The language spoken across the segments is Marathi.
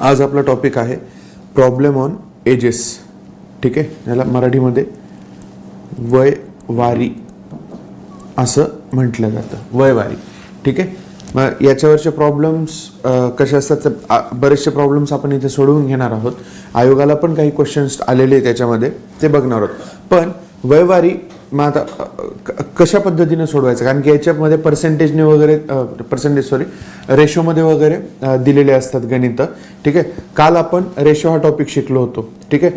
आज आपला टॉपिक आहे प्रॉब्लेम ऑन एजेस. ठीक आहे, याला मराठीमध्ये वयवारी असं म्हटलं जातं, वयवारी. ठीक आहे, मग याच्यावरचे प्रॉब्लेम्स कसे असतात तर बरेचसे प्रॉब्लेम्स आपण इथे सोडवून घेणार आहोत. आयोगाला पण काही क्वेश्चन्स आलेले त्याच्यामध्ये ते बघणार आहोत. पण वयवारी मग आता कशा पद्धतीने सोडवायचं, कारण की याच्यामध्ये पर्सेंटेजने वगैरे रेशोमध्ये वगैरे दिलेले असतात गणित. ठीक आहे, काल आपण रेशो हा टॉपिक शिकलो होतो. ठीक आहे,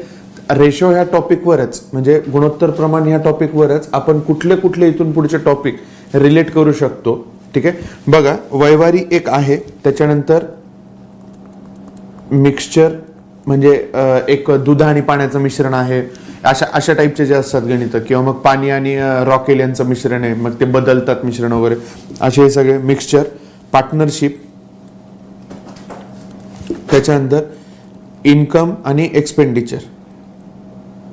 रेशो ह्या टॉपिकवरच म्हणजे गुणोत्तर प्रमाण ह्या टॉपिकवरच आपण कुठले कुठले इथून पुढचे टॉपिक रिलेट करू शकतो. ठीक आहे, बघा वयवारी एक आहे, त्याच्यानंतर मिक्सचर म्हणजे एक दूध आणि पाण्याचं मिश्रण आहे, अशा टाईपचे जे असतात गणित, किंवा मग पाणी आणि रॉकेल यांचं मिश्रण आहे, मग ते बदलतात मिश्रण वगैरे, असे हे सगळे मिक्सचर. पार्टनरशिप, त्याच्यानंतर इन्कम आणि एक्सपेंडिचर.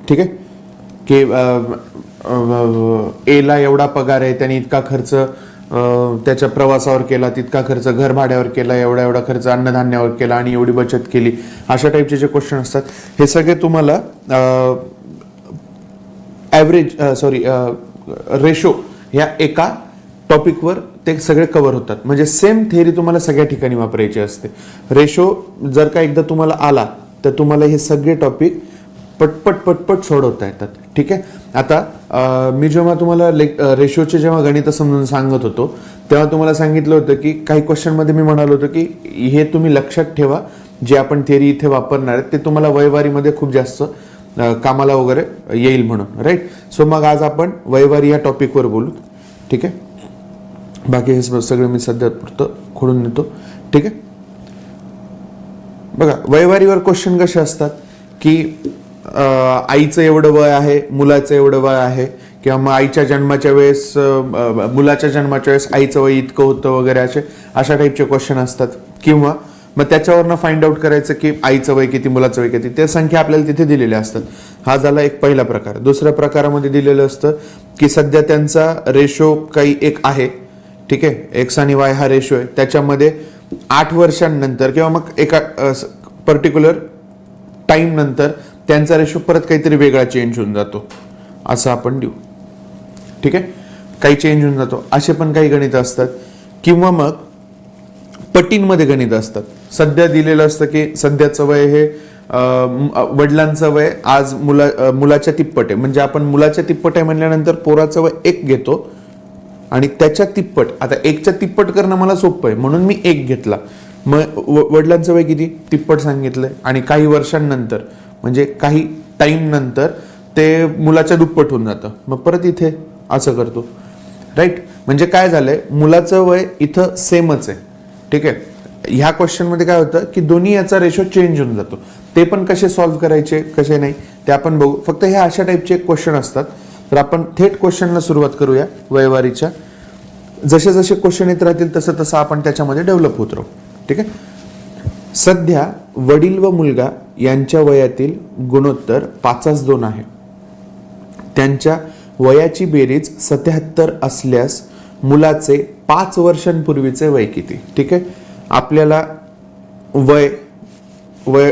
ठीक आहे, की एला एवढा पगार आहे, त्याने इतका खर्च त्याच्या प्रवासावर केला, तितका खर्च घर भाड्यावर केला, एवढा खर्च अन्नधान्यावर केला आणि एवढी बचत केली. अशा टाईपचे जे क्वेश्चन असतात हे सगळे तुम्हाला रेशो ह्या एका टॉपिकवर ते सगळे कव्हर होतात. म्हणजे सेम थेअरी तुम्हाला सगळ्या ठिकाणी वापरायची असते. रेशो जर का एकदा तुम्हाला आला तर तुम्हाला हे सगळे टॉपिक पटपट सोडवता येतात. ठीक आहे, आता मी जेव्हा तुम्हाला रेशोचे जेव्हा गणित समजून सांगत होतो तेव्हा तुम्हाला सांगितलं होतं की काही क्वेश्चनमध्ये मी म्हणालो होतो की हे तुम्ही लक्षात ठेवा, जे आपण थेअरी इथे वापरणार आहेत ते तुम्हाला वयवारीमध्ये खूप जास्त कामाला वगैरे येईल म्हणून. राईट, सो मग आज आपण वयवारी या टॉपिकवर बोलू. ठीक आहे, बाकी हे सगळं मी सध्या पुरतं खोडून नेतो. ठीक आहे, बघा वयवारीवर क्वेश्चन कसे असतात की आईचं एवढं वय आहे, मुलाचं एवढं वय आहे, किंवा मग आईच्या जन्माच्या वेळेस मुलाच्या जन्माच्या वेळेस आईचं वय इतकं होतं वगैरे, अशा टाईपचे क्वेश्चन असतात. किंवा मग त्याच्यावरनं फाइंड आउट करायचं की आईचं वय किती, मुलाचं वय किती, ते संख्या आपल्याला तिथे दिलेल्या असतात. हा झाला एक पहिला प्रकार. दुसऱ्या प्रकारामध्ये दिलेलं असतं की सध्या त्यांचा रेशो काही एक आहे. ठीक आहे, एक्स आणि वाय हा रेशो आहे, त्याच्यामध्ये 8 वर्षांनंतर किंवा मग एका पर्टिक्युलर टाइम नंतर त्यांचा रेशो परत काहीतरी वेगळा चेंज होऊन जातो, असं आपण देऊ. ठीक आहे, काही चेंज होऊन जातो, असे पण काही गणित असतात. किंवा मग पटींमध्ये गणित असतात. सध्या दिलेलं असतं की सध्याचं वय हे वडिलांचं वय आज मुलाच्या तिप्पट आहे, म्हणजे आपण मुलाच्या तिप्पट आहे म्हणल्यानंतर पोराचं वय 1 घेतो आणि त्याच्या तिप्पट. आता 1च्या तिप्पट करणं मला सोपं आहे म्हणून मी 1 घेतला. मग वडिलांचं वय किती, तिप्पट सांगितलंय, आणि काही वर्षांनंतर म्हणजे काही टाइम नंतर ते मुलाच्या दुप्पट होऊन जातं, मग परत इथे असं करतो. राईट, म्हणजे काय झालंय, मुलाचं वय इथं सेमच आहे. ठीक आहे, ह्या क्वेश्चनमध्ये काय होतं की दोन्ही याचा रेशो चेंज होऊन जातो. ते पण कसे सॉल्व्ह करायचे कसे नाही ते आपण बघू. फक्त हे अशा टाईपचे क्वेश्चन असतात. तर आपण थेट क्वेश्चनला सुरुवात करूया वयवारीच्या. जसे जसे क्वेश्चन येत राहतील तसं तसं आपण त्याच्यामध्ये डेव्हलप होत राहू. ठीक आहे, सध्या वडील व मुलगा यांच्या वयातील गुणोत्तर 5:2 आहे. त्यांच्या वयाची बेरीज 77 असल्यास मुलाचे 5 वर्षांपूर्वीचे वय किती. ठीक आहे, आपल्याला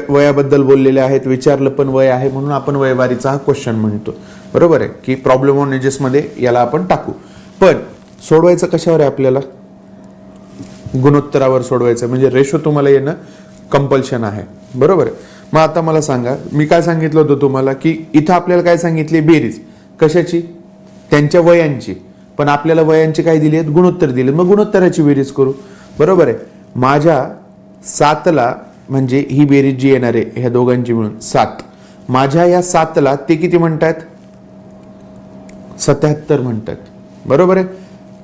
वयाबद्दल बोललेले आहेत, विचारलं पण वय आहे, म्हणून आपण वयवारीचा हा क्वेश्चन म्हणतो. बरोबर आहे की प्रॉब्लेम ऑन एजेस मध्ये याला आपण टाकू. पण सोडवायचं कशावर आहे, आपल्याला गुणोत्तरावर सोडवायचं, म्हणजे रेशो तुम्हाला येणं कंपल्शन आहे. बरोबर आहे. मग आता मला सांगा, मी काय सांगितलं होतं तुम्हाला की इथं आपल्याला काय सांगितली, बेरीज कशाची, त्यांच्या वयांची. पण आपल्याला वयांची काय दिली आहेत, गुणोत्तर दिले, मग गुणोत्तराची बेरीज करू. बरोबर आहे, माझ्या 7ला म्हणजे ही बेरीज जी येणार आहे ह्या दोघांची मिळून 7, माझ्या या 7ला ते किती म्हणतात, 77 म्हणतात. बरोबर आहे,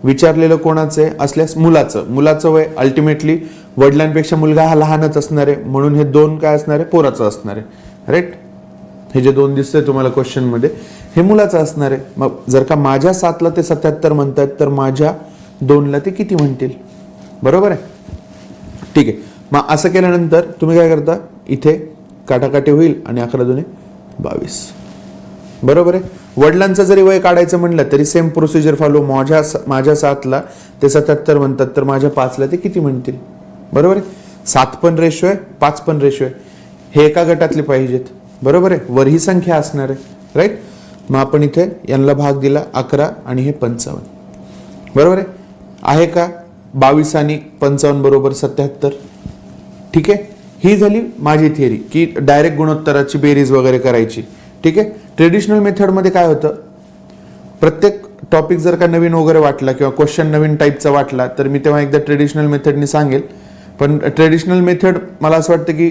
विचारलेलं कोणाचं आहे असल्यास मुलाचं वय अल्टिमेटली वडिलांपेक्षा मुलगा हा लहानच असणार आहे, म्हणून हे 2 काय असणार आहे, पोराचं असणार आहे. राईट, हे जे 2 दिसतंय तुम्हाला क्वेश्चन मध्ये हे मुलाचं असणार आहे. मग जर का माझ्या 7ला ते 77 म्हणतात तर माझ्या 2ला ते किती म्हणतील. बरोबर आहे, ठीक आहे. मग असं केल्यानंतर तुम्ही काय करता, इथे काटाकाटी होईल आणि 11×2 22. बरोबर आहे, वडिलांचं जरी वय काढायचं म्हणलं तरी सेम प्रोसिजर फॉलो. माझ्या 7ला ते 77 म्हणतात तर माझ्या 5ला ते किती म्हणतील. बरोबर आहे, 7 पण रेशो आहे, 5 पण रेशो आहे. हे एका गटातले पाहिजेत, बरोबर आहे. वर ही संख्या असणार आहे, राईट. मग आपण इथे यांना भाग दिला 11 आणि हे 55, बरोबर आहे का. 22 आणि 55 बरोबर 77. ठीक आहे. ही झाली माझी थिअरी की डायरेक्ट गुणोत्तराची बेरीज वगैरे करायची. ठीक आहे. ट्रेडिशनल मेथडमध्ये काय होतं, प्रत्येक टॉपिक जर का नवीन वगैरे वाटला किंवा क्वेश्चन नवीन टाईपचा वाटला तर मी तेव्हा एकदा ट्रेडिशनल मेथडनी सांगेल. पण ट्रेडिशनल मेथड मला असं वाटतं की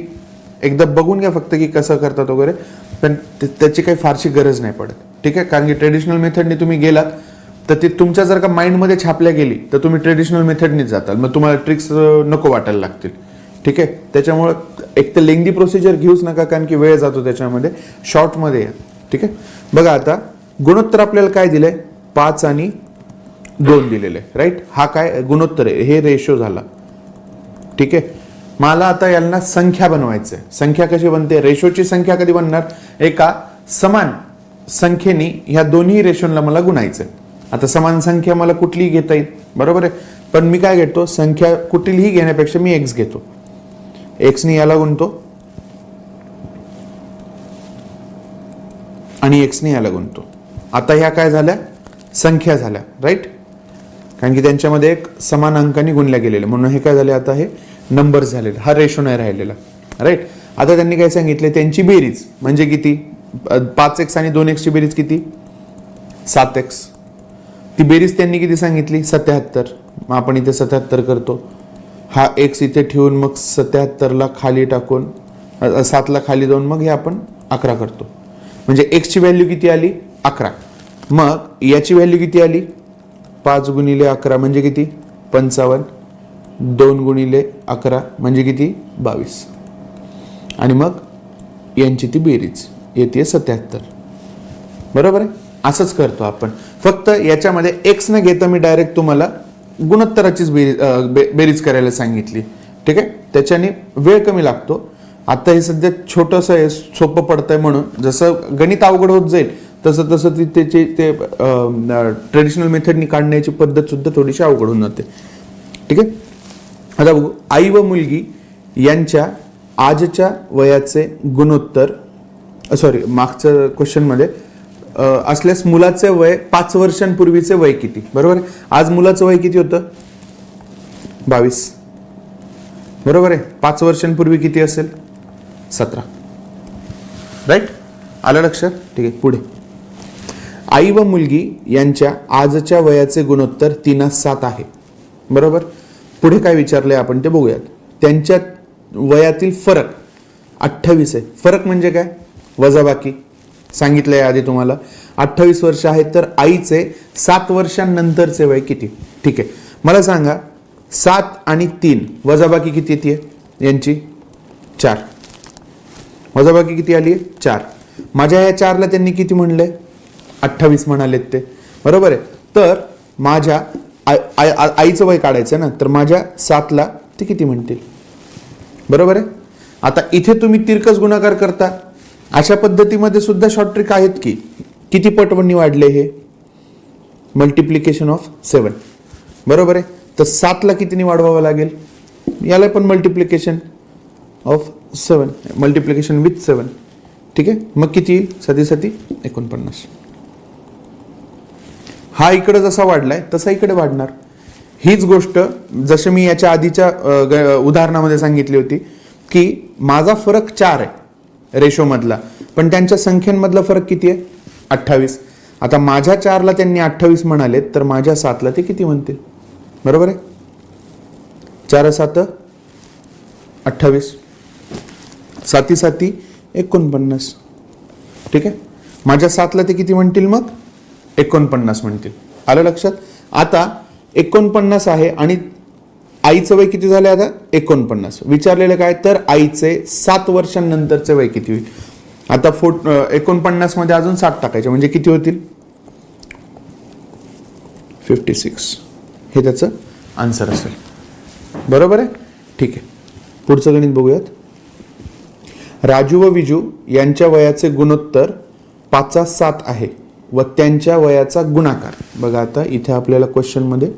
एकदा बघून घ्या फक्त की कसं करतात वगैरे, पण त्याची काही फारशी गरज नाही पडत. ठीक आहे. कारण की ट्रेडिशनल मेथडने तुम्ही गेलात तर ती तुमच्या जर का माइंडमध्ये छापल्या गेली तर तुम्ही ट्रेडिशनल मेथडनीच जाताल, मग तुम्हाला ट्रिक्स नको वाटायला लागतील. ठीक आहे. त्याच्यामुळं एक तर लेंदी प्रोसिजर घेऊच नका, कारण की वेळ जातो त्याच्यामध्ये, शॉर्टमध्ये या. ठीक आहे. बघा आता गुणोत्तर आपल्याला काय दिलंय, 5 आणि 2 दिलेले, राईट. हा काय गुणोत्तर आहे, हे रेशो झाला. ठीक आहे. मला आता यांना संख्या बनवायचं आहे. संख्या कशी बनते, रेशोची संख्या कधी बनणार, एका समान संख्येने ह्या दोन्ही रेशोला मला गुणायचं आहे. आता समान संख्या मला कुठलीही घेता येईल, बरोबर आहे. पण मी काय घेतो, संख्या कुठलीही घेण्यापेक्षा मी एक्स घेतो. एक्सनी याला गुणतो आणि एक्सनी याला गुणतो. आता ह्या काय झाल्या, संख्या झाल्या, राईट. कारण की त्यांच्यामध्ये एक समान अंकाने गुणल्या गेलेलं, म्हणून हे काय झाले, आता हे नंबर झालेले, हा रेशो नाही राहिलेला, राईट. आता त्यांनी काय सांगितले, त्यांची बेरीज म्हणजे किती, 5x आणि 2x ची बेरीज किती, 7x. ती बेरीज त्यांनी किती सांगितली, 77. मग आपण इथे 77 करतो. हा x इथे ठेवून मग 77ला खाली टाकून 7ला खाली जाऊन मग हे आपण 11 करतो. म्हणजे x ची व्हॅल्यू किती आली, 11. मग याची व्हॅल्यू किती आली, 5 गुणिले 11 म्हणजे किती, 55. 2 गुणिले 11 म्हणजे किती, 22. आणि मग यांची ती बेरीज येते 77, बरोबर आहे. असंच करतो आपण. फक्त याच्यामध्ये एक्स न घेता मी डायरेक्ट तुम्हाला गुणोत्तराचीच बेरीज करायला सांगितली. ठीक आहे. त्याच्याने वेळ कमी लागतो. आता हे सध्या छोटंसं आहे, सोपं पडतंय, म्हणून जसं गणित अवघड होत जाईल तसं तसं त्याची ते ट्रेडिशनल मेथडनी काढण्याची पद्धत सुद्धा थोडीशी अवघड होऊन जाते. ठीक आहे. आता बघू, आई व मुलगी यांच्या आजच्या वयाचे गुणोत्तर, सॉरी मागच्या क्वेश्चनमध्ये असल्यास मुलाचे वय 5 वर्षांपूर्वीचे वय किती, बरोबर आहे. आज मुलाचं वय किती होतं, 22, बरोबर आहे. 5 वर्षांपूर्वी किती असेल, 17, राईट. आलं लक्षात. ठीक आहे. पुढे, आई व मुलगी यांच्या आजच्या वयाचे गुणोत्तर 3:7 आहे, बरोबर. पुढे काय विचारले आपण ते बघूयात. त्यांच्या वयातील फरक 28 आहे. फरक म्हणजे काय, वजाबाकी सांगितलंय आधी तुम्हाला. 28 वर्ष आहेत, तर आईचे 7 वर्षांनंतरचे वय किती. ठीक आहे. मला सांगा, 7 आणि 3 वजाबाकी किती येते यांची, 4. वजाबाकी किती आली, 4. माझ्या या 4ला त्यांनी किती म्हणले, 28 म्हणालेत ते, बरोबर आहे. तर माझ्या आईचं वय काढायचं ना, तर माझ्या 7ला ते किती म्हणतील, बरोबर आहे. आता इथे तुम्ही तिरकस गुणाकार करता, अशा पद्धतीमध्ये सुद्धा शॉर्ट ट्रिक आहेत की किती पटवणी वाढले, हे मल्टिप्लिकेशन ऑफ 7, बरोबर आहे. तर 7ला कितीने वाढवावं लागेल, याला पण मल्टिप्लिकेशन ऑफ 7, मल्टिप्लिकेशन विथ 7. ठीक आहे. मग किती येईल, 7 49. हा इकडे जसा वाढलाय तसा इकडे वाढणार. हीच गोष्ट जशी मी याच्या आधीच्या उदाहरणामध्ये सांगितली होती की माझा फरक 4 आहे रेशो मधला, पण त्यांच्या संख्येमधला फरक किती आहे, 28. आता माझ्या 4ला त्यांनी 28 म्हणाले, तर माझ्या 7ला ते किती म्हणतील, बरोबर आहे. 4 7 28, 7 7 49. ठीक आहे. माझ्या 7ला ते किती म्हणतील, मग 49 म्हणतील. आलं लक्षात. आता 49 आहे आणि आईचं वय किती झालं आता, 49. विचारलेलं काय, तर आईचे 7 वर्षांनंतरचे वय किती होईल. आता 49 मध्ये अजून 7 टाकायचे म्हणजे किती होतील, 56. हे त्याचं आन्सर असेल, बरोबर आहे. ठीक आहे. पुढचं गणित बघूयात. राजू व विजू यांच्या वयाचे गुणोत्तर 5:7 आहे व त्यांच्या वयाचा गुणाकार. बघा आता इथे आपल्याला क्वेश्चन मध्ये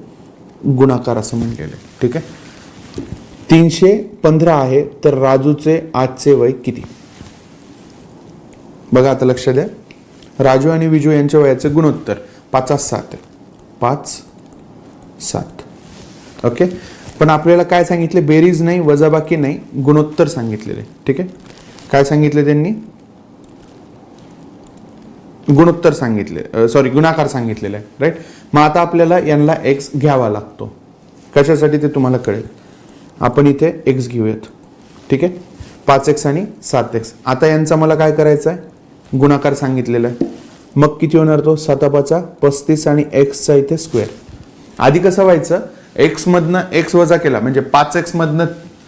गुणाकार असं म्हटलेलं आहे. ठीक आहे. 315 आहे, तर राजूचे आजचे वय किती? बघा आता लक्ष द्या, राजू आणि विजू यांच्या वयाचे गुणोत्तर 5-7 आहे, 5-7. ओके, पण आपल्याला काय सांगितले? बेरीज नाही, वजाबाकी नाही, गुणोत्तर सांगितलेले. ठीक आहे, काय सांगितले त्यांनी? गुणोत्तर सांगितले, सॉरी गुणाकार सांगितलेला आहे. राईट, मग आता आपल्याला यांना एक्स घ्यावा लागतो. कशासाठी ते तुम्हाला कळेल. आपण इथे एक्स घेऊयात. ठीक आहे, 5x आणि 7x. आता यांचा मला काय करायचा आहे? गुणाकार सांगितलेला आहे. मग किती होणार तो? 7×5 35 आणि एक्सचा इथे स्क्वेअर. आधी कसं व्हायचं? एक्स मधनं एक्स वजा केला म्हणजे 5x मधनं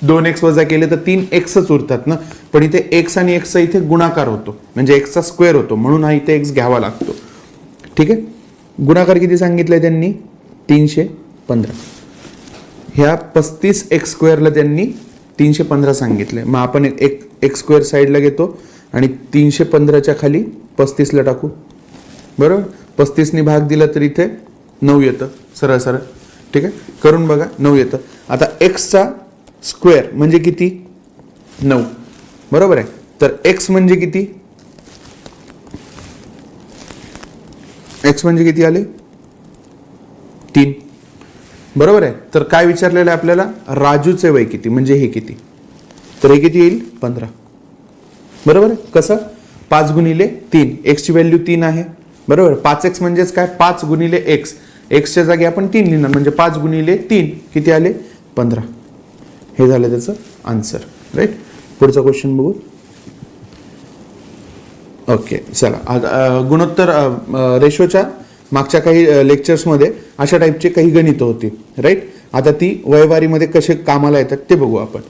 2x वजा केले तर 3xच उरतात ना. पण इथे एक्स आणि एक्सचा इथे गुणाकार होतो म्हणजे एक्सचा स्क्वेअर होतो, म्हणून हा इथे एक्स घ्यावा लागतो. ठीक आहे, गुणाकार किती सांगितलंय त्यांनी? 315. ह्या 35x² त्यांनी 315 सांगितले. मग आपण एक x² साईडला घेतो आणि 315च्या खाली 35ला टाकू. बरोबर, 35ने भाग दिला तर इथे 9 येतं सरळ सरळ. ठीक आहे, करून बघा, 9 येतं. आता एक्सचा स्क्वेअर म्हणजे किती? 9. बरोबर आहे, तर एक्स म्हणजे किती? एक्स म्हणजे किती आले? 3. बरोबर आहे, तर काय विचारलेलं आहे आपल्याला? राजूचे वय किती, म्हणजे हे किती? तर हे किती येईल? 15. बरोबर आहे, कसं? 5 × 3, एक्सची व्हॅल्यू 3 आहे. बरोबर, 5x म्हणजेच काय? 5 × x. एक्सच्या जागी आपण 3 लिहिणार म्हणजे 5 × 3 किती आले? 15. हे झालं त्याचं आन्सर. राईट, पुढचा क्वेश्चन बघू. ओके, चला. गुणोत्तर रेशोच्या मागच्या काही लेक्चर्समध्ये अशा टाईपचे काही गणितं होती. राईट, आता ती वयवारीमध्ये कसे कामाला येतात ते बघू आपण.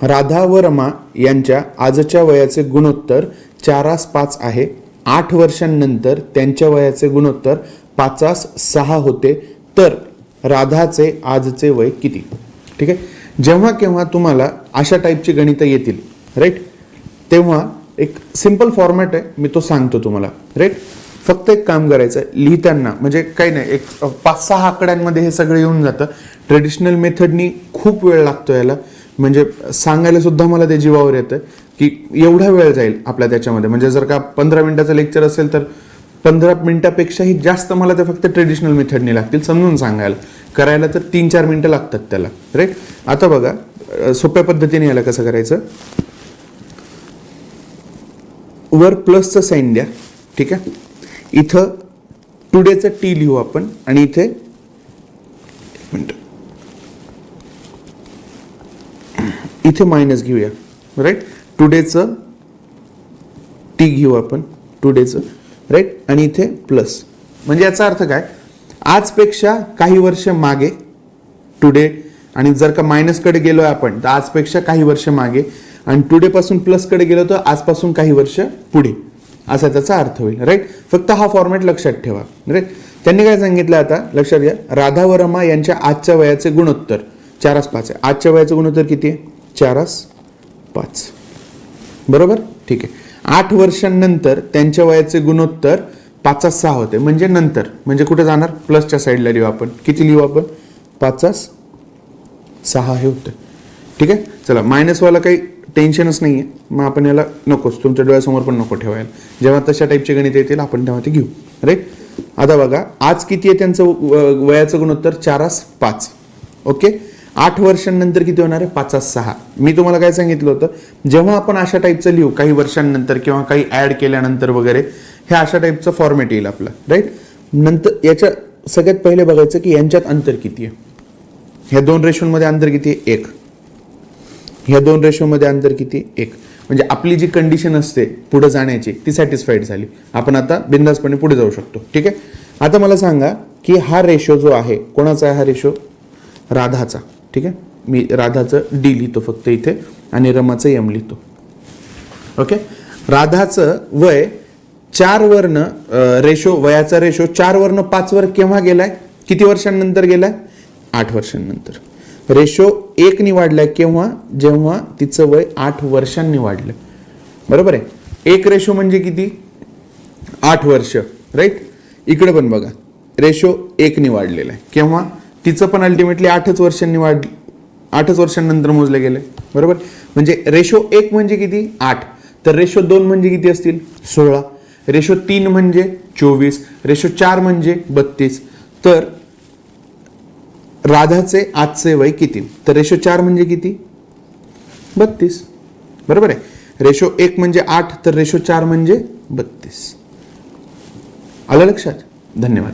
राधा व रमा यांच्या आजच्या वयाचे गुणोत्तर 4:5 आहे. 8 वर्षांनंतर त्यांच्या वयाचे गुणोत्तर 5:6 होते, तर राधाचे आजचे वय किती? ठीक आहे, जेव्हा केव्हा तुम्हाला अशा टाईपची गणितं येतील, राईट, तेव्हा एक सिंपल फॉर्मॅट आहे, मी तो सांगतो तुम्हाला. राईट, फक्त एक काम करायचं, लिहिताना म्हणजे काही नाही, एक 5-6 आकड्यांमध्ये हे सगळं येऊन जातं. ट्रेडिशनल मेथडनी खूप वेळ लागतो याला, म्हणजे सांगायला सुद्धा मला ते जीवावर येतं की एवढा वेळ जाईल आपल्या त्याच्यामध्ये. म्हणजे जर का 15 मिनिटाचं लेक्चर असेल तर 15 मिनिटापेक्षाही जास्त मला ते फक्त ट्रेडिशनल मेथडनी लागतील समजून सांगायला. करायला तर 3-4 मिनिटं लागतात त्याला. राईट, आता बघा सोप्या पद्धतीने याला कसं करायचं. वर प्लसचं साईन द्या. ठीक आहे, इथं टुडेचं टी लिहू आपण आणि इथे इथे मायनस घेऊया. राईट, टुडेचं टी घेऊ आपण, टुडेचं. राईट, आणि इथे प्लस. म्हणजे याचा अर्थ काय? आजपेक्षा काही वर्ष मागे टुडे, आणि जर का मायनसकडे गेलो आपण तर आजपेक्षा काही वर्ष मागे, आणि टुडे पासून प्लसकडे गेलो तर आजपासून काही वर्ष पुढे, असा त्याचा अर्थ होईल. राईट, फक्त हा फॉर्मॅट लक्षात ठेवा. राईट, त्यांनी काय सांगितलं आता लक्षात घ्या. राधा व रमा यांच्या आजच्या वयाचे गुणोत्तर 4:5 आहे. आजच्या वयाचं गुणोत्तर किती आहे? 4:5. बरोबर, ठीक आहे. 8 वर्षांनंतर त्यांच्या वयाचे गुणोत्तर 5:6 होते, म्हणजे नंतर, म्हणजे कुठे जाणार? प्लसच्या साईडला लिहू आपण. किती लिहू आपण? 5:6 हे होतं. ठीक आहे, चला. मायनसवाला काही टेन्शनच नाही आहे, मग आपण याला नकोच, तुमच्या डोळ्यासमोर पण नको ठेवायला. जेव्हा तशा टाईपचे गणित येतील आपण तेव्हा ते घेऊ. राईट, आता बघा आज किती आहे त्यांचं वयाचं गुणोत्तर? 4:5. ओके, 8 वर्षांनंतर किती होणार आहे? 5:6. मी तुम्हाला काय सांगितलं होतं, जेव्हा आपण अशा टाईपचं लिहू काही वर्षांनंतर किंवा काही ऍड केल्यानंतर वगैरे, हे अशा टाईपचं फॉर्मॅट येईल आपलं. राईट, नंतर याच्या सगळ्यात पहिले बघायचं की यांच्यात अंतर किती आहे. ह्या 2 रेशोमध्ये अंतर किती आहे? 1. ह्या 2 रेशोमध्ये अंतर किती? 1. म्हणजे आपली जी कंडिशन असते पुढे जाण्याची ती सॅटिस्फाईड झाली. आपण आता बिंदासपणे पुढे जाऊ शकतो. ठीक आहे, आता मला सांगा की हा रेशो जो आहे कोणाचा आहे? हा रेशो राधाचा. ठीक आहे, मी राधाचं डी लिहितो फक्त इथे आणि रमाचं एम लिहितो. ओके, राधाचं वय 4 वरनं रेशो, वयाचा रेशो 4 वरनं 5 वर केव्हा गेलाय? किती वर्षांनंतर गेलाय? 8 वर्षांनंतर. रेशो 1 ने वाढलाय केव्हा? जेव्हा तिचं वय 8 वर्षांनी वाढलं. बरोबर आहे, 1 रेशो म्हणजे किती? 8 वर्ष. राईट, इकडे पण बघा रेशो 1 ने वाढलेला आहे. केव्हा? तिचं पण अल्टिमेटली 8च वर्षांनी 8च वर्षांनंतर मोजले गेले, बरोबर. म्हणजे रेशो 1 म्हणजे किती? 8. तर रेशो 2 म्हणजे किती असतील? 16. रेशो 3 म्हणजे 24. रेशो 4 म्हणजे 32. तर राधाचे आजचे वय किती? तर रेशो 4 म्हणजे किती? 32, बरोबर आहे. रेशो 1 म्हणजे 8, तर रेशो 4 म्हणजे 32. आलं लक्षात? धन्यवाद.